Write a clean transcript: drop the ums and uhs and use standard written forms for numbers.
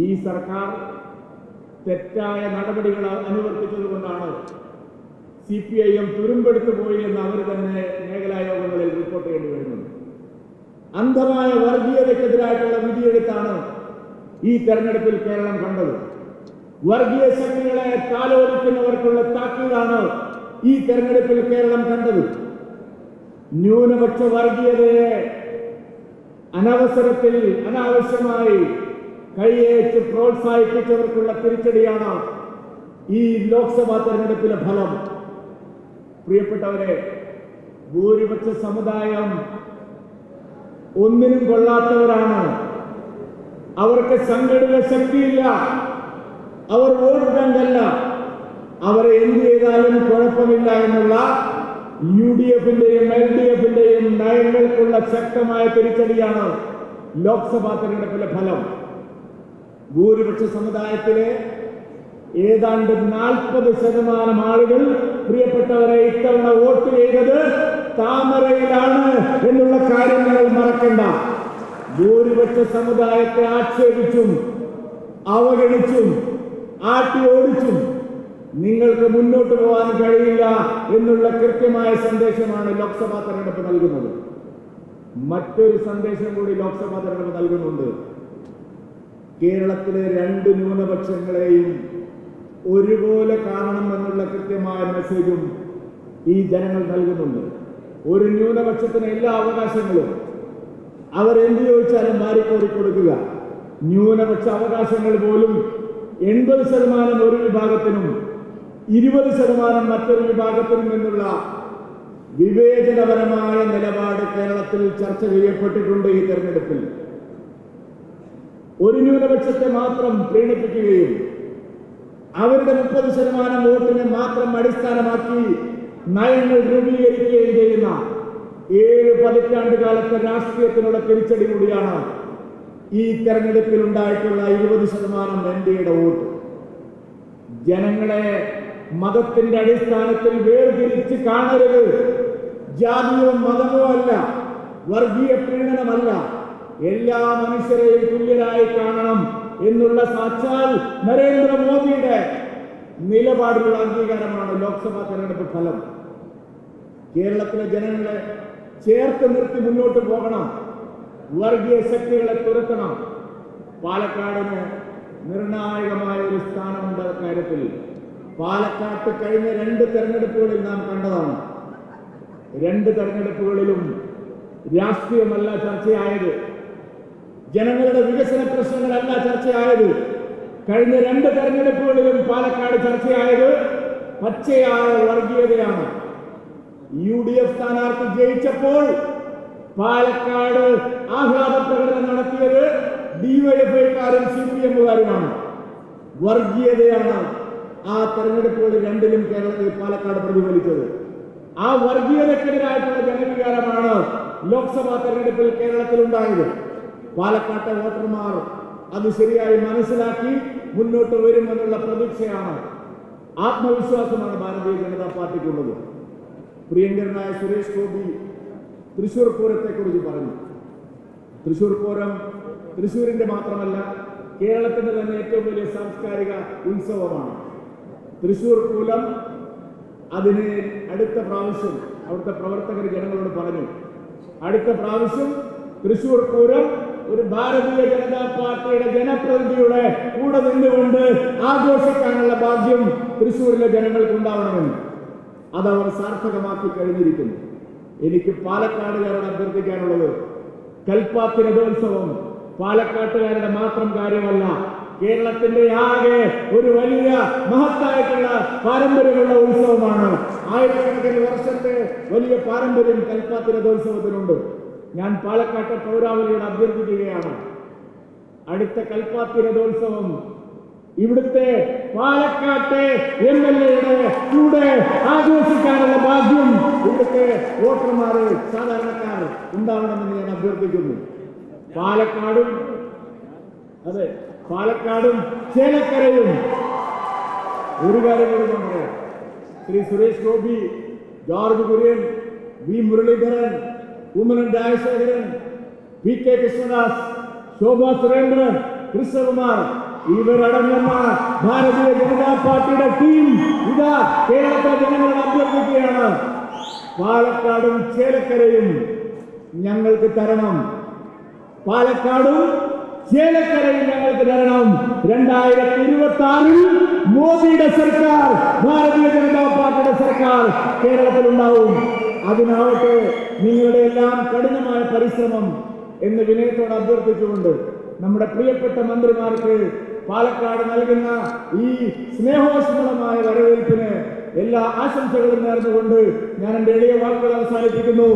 ഈ സർക്കാർ തെറ്റായ നടപടികൾ അനുവർത്തിച്ചതുകൊണ്ടാണ് CPIM തുരുമ്പെടുത്തു പോയി എന്ന് അവർ തന്നെ മേഖലാ യോഗങ്ങളിൽ റിപ്പോർട്ട് ചെയ്യേണ്ടി വരുന്നത്. അന്ധമായ വർഗീയതയ്ക്കെതിരായിട്ടുള്ള വിധിയെടുത്താണ് ഈ തെരഞ്ഞെടുപ്പിൽ കേരളം കണ്ടത്. വർഗീയ ശക്തികളെ താലോലിക്കുന്നവർക്കുള്ള താക്കീതാണ് ഈ തെരഞ്ഞെടുപ്പിൽ കേരളം കണ്ടത്. ന്യൂനപക്ഷ വർഗീയതയെ അനവസരത്തിൽ അനാവശ്യമായി കൈയേറ്റ് പ്രോത്സാഹിപ്പിച്ചവർക്കുള്ള തിരിച്ചടിയാണ് ഈ ലോക്സഭാ തെരഞ്ഞെടുപ്പിലെ ഫലം. പ്രിയപ്പെട്ടവരെ, ഭൂരിപക്ഷ സമുദായം ഒന്നിനും കൊള്ളാത്തവരാണ്. അവർക്ക് സംഘടിത ശക്തിയില്ല, അവർ വോട്ട് ബാങ്കല്ല, അവരെ എന്ത് ചെയ്താലും കുഴപ്പമില്ല എന്നുള്ള UDF-ന്റെയും LDF-ന്റെയും നയങ്ങൾക്കുള്ള ശക്തമായ തിരിച്ചടിയാണ് ലോക്സഭാ തെരഞ്ഞെടുപ്പിലെ ഫലം. ഭൂരിപക്ഷ സമുദായത്തിലെ ഏതാണ്ട് 40% ആളുകൾ പ്രിയപ്പെട്ടവരെ ഇത്തവണ വോട്ട് ചെയ്തത് താമരയിലാണ് എന്നുള്ള കാര്യം നിങ്ങൾ മറക്കണ്ട. ഭൂരിപക്ഷ സമുദായത്തെ ആക്ഷേപിച്ചും അവഗണിച്ചും ആട്ടി ഓടിച്ചും നിങ്ങൾക്ക് മുന്നോട്ട് പോകാൻ കഴിയില്ല എന്നുള്ള കൃത്യമായ സന്ദേശമാണ് ലോക്സഭാ തെരഞ്ഞെടുപ്പ് നൽകുന്നത്. മറ്റൊരു സന്ദേശം കൂടി ലോക്സഭാ തെരഞ്ഞെടുപ്പ് നൽകുന്നുണ്ട്. കേരളത്തിലെ 2 ന്യൂനപക്ഷങ്ങളെയും ഒരുപോലെ കാണണമെന്നുള്ള കൃത്യമായ മെസ്സേജും ഈ ജനങ്ങൾ നൽകുന്നുണ്ട്. ഒരു ന്യൂനപക്ഷത്തിന് എല്ലാ അവകാശങ്ങളും അവരെന്ത് ചോദിച്ചാലും വാരിക്കോരി കൊടുക്കുക. ന്യൂനപക്ഷ അവകാശങ്ങൾ പോലും 80% ഒരു വിഭാഗത്തിനും 20% മറ്റൊരു വിഭാഗത്തിനും എന്നുള്ള വിവേചനപരമായ നിലപാട് കേരളത്തിൽ ചർച്ച ചെയ്യപ്പെട്ടിട്ടുണ്ട്. ഈ തെരഞ്ഞെടുപ്പിൽ ഒരു ന്യൂനപക്ഷത്തെ മാത്രം പ്രീണിപ്പിക്കുകയും അവരുടെ 30% വോട്ടിനെ മാത്രം അടിസ്ഥാനമാക്കി നയങ്ങൾ രൂപീകരിക്കുകയും ചെയ്യുന്ന 7 പതിറ്റാണ്ട് കാലത്തെ രാഷ്ട്രീയത്തിനുള്ള തിരിച്ചടി കൂടിയാണ് ഈ തെരഞ്ഞെടുപ്പിൽ ഉണ്ടായിട്ടുള്ള 20% NDAയുടെ വോട്ട്. ജനങ്ങളെ മതത്തിന്റെ അടിസ്ഥാനത്തിൽ വേർതിരിച്ച് കാണരുത്. ജാതിയോ മതമോ അല്ല, വർഗീയ പ്രീണനമല്ല, എല്ലാ മനുഷ്യരെയും തുല്യരായി കാണണം എന്നുള്ള സാക്ഷാൽ നരേന്ദ്രമോദിയുടെ നിലപാടിലുള്ള അംഗീകാരമാണ് ലോക്സഭാ തെരഞ്ഞെടുപ്പ് ഫലം. കേരളത്തിലെ ജനങ്ങളെ ചേർത്ത് നിർത്തി മുന്നോട്ട് പോകണം, വർഗീയ ശക്തികളെ തുരത്തണം. പാലക്കാടിന് നിർണായകമായ ഒരു സ്ഥാനമുണ്ട് കാര്യത്തിൽ. പാലക്കാട്ട് കഴിഞ്ഞ 2 തെരഞ്ഞെടുപ്പുകളിൽ നാം കണ്ടതാണ്. 2 തെരഞ്ഞെടുപ്പുകളിലും രാഷ്ട്രീയമല്ല ചർച്ചയായത്, ജനങ്ങളുടെ വികസന പ്രശ്നങ്ങളല്ല ചർച്ചയായത്. കഴിഞ്ഞ 2 തെരഞ്ഞെടുപ്പുകളിലും പാലക്കാട് ചർച്ചയായത് പച്ചയായ വർഗീയതയാണ്. UDF സ്ഥാനാർത്ഥി ജയിച്ചപ്പോൾ പാലക്കാട് ആഹ്ലാദ പ്രകടനം നടത്തിയത് DYFI-ക്കാരും CPM-കാരുമാണ്. വർഗീയതയാണ് ആ തെരഞ്ഞെടുപ്പുകളിൽ 2ലും കേരളത്തിൽ പാലക്കാട് പ്രതിഫലിച്ചത്. ആ വർഗീയതക്കെതിരായിട്ടുള്ള ജനവികാരമാണ് ലോക്സഭാ തെരഞ്ഞെടുപ്പിൽ കേരളത്തിൽ ഉണ്ടായത്. പാലക്കാട്ടെ വോട്ടർമാർ അത് ശരിയായി മനസ്സിലാക്കി മുന്നോട്ട് വരുമെന്നുള്ള പ്രതീക്ഷയാണ്, ആത്മവിശ്വാസമാണ് ഭാരതീയ ജനതാ പാർട്ടിക്കുള്ളത്. പ്രിയങ്കരനായ സുരേഷ് ഗോപി തൃശൂർ പൂരത്തെ കുറിച്ച് പറഞ്ഞു. തൃശൂർ പൂരം തൃശൂരിന്റെ മാത്രമല്ല, കേരളത്തിന്റെ തന്നെ ഏറ്റവും വലിയ സാംസ്കാരിക ഉത്സവമാണ്. തൃശൂർ പൂരം അതിന് അടുത്ത പ്രാവശ്യം അവിടുത്തെ പ്രവർത്തകർ ജനങ്ങളോട് പറഞ്ഞു, അടുത്ത പ്രാവശ്യം തൃശൂർ പൂരം ഒരു ഭാരതീയ ജനതാ പാർട്ടിയുടെ ജനപ്രതിനിധിയുടെ കൂടെ നിന്നുകൊണ്ട് ആഘോഷിക്കാനുള്ള ഭാഗ്യം തൃശൂരിലെ ജനങ്ങൾക്ക് ഉണ്ടാവണമെന്ന് അതവർ സാർത്ഥകമാക്കി കഴിഞ്ഞിരിക്കുന്നു. എനിക്ക് പാലക്കാടുകാരോട് അഭ്യർത്ഥിക്കാനുള്ളത്, കൽപ്പാത്തി രഥോത്സവം പാലക്കാട്ടുകാരുടെ മാത്രം കാര്യമല്ല, കേരളത്തിന്റെ ആകെ ഒരു വലിയ മഹത്തായിട്ടുള്ള പാരമ്പര്യമുള്ള ഉത്സവമാണ്. ആയിരക്കണക്കിന് വർഷത്തെ വലിയ പാരമ്പര്യം കൽപ്പാത്തി രഥോത്സവത്തിനുണ്ട്. ഞാൻ പാലക്കാട്ടെ പൗരാവലിയോട് അഭ്യർത്ഥിക്കുകയാണ്, അടുത്ത കൽപ്പാത്തി രഥോത്സവം ഇവിടുത്തെ പാലക്കാട്ടെ MLA-യുടെ കൂടെ ആഘോഷിക്കാനുള്ള ഭാഗ്യം ഇവിടുത്തെ വോട്ടർമാർ സാധാരണക്കാർ ഉണ്ടാവണമെന്ന് ഞാൻ അഭ്യർത്ഥിക്കുന്നു. പാലക്കാടും ചേലക്കരയും ഒരു കാര്യം കൂടി ഞാൻ പറയാം. ശ്രീ സുരേഷ് ഗോപി, ജോർജ് കുര്യൻ, വി മുരളീധരൻ, കുമ്മനം രാജശേഖരൻ, PK കൃഷ്ണദാസ്, ശോഭാ സുരേന്ദ്രൻ കൃഷ്ണകുമാർ ഇവരടങ്ങുന്ന ഭാരതീയ ജനതാ പാർട്ടിയുടെ ടീം ഇതാ കേരളത്തിലെ ജനങ്ങളോട് അഭ്യർത്ഥിക്കുകയാണ്. പാലക്കാടും ചേലക്കരയും ഞങ്ങൾക്ക് തരണം. പാലക്കാടും ചേലക്കരയും ഞങ്ങൾക്ക് തരണം. 2026 മോദിയുടെ സർക്കാർ, ഭാരതീയ ജനതാ പാർട്ടിയുടെ സർക്കാർ കേരളത്തിൽ ഉണ്ടാവും. അതിനാവട്ടെ നിങ്ങളുടെ എല്ലാം കഠിനമായ പരിശ്രമം എന്ന് വിനയത്തോട് അഭ്യർത്ഥിച്ചുകൊണ്ട് നമ്മുടെ പ്രിയപ്പെട്ട മന്ത്രിമാർക്ക് പാലക്കാട് നൽകുന്ന ഈ സ്നേഹോഷ്മളമായ വരവേൽപ്പിന് എല്ലാ ആശംസകളും നേർന്നുകൊണ്ട് ഞാൻ എന്റെ എളിയ വാക്കുകൾ അവസാനിപ്പിക്കുന്നു.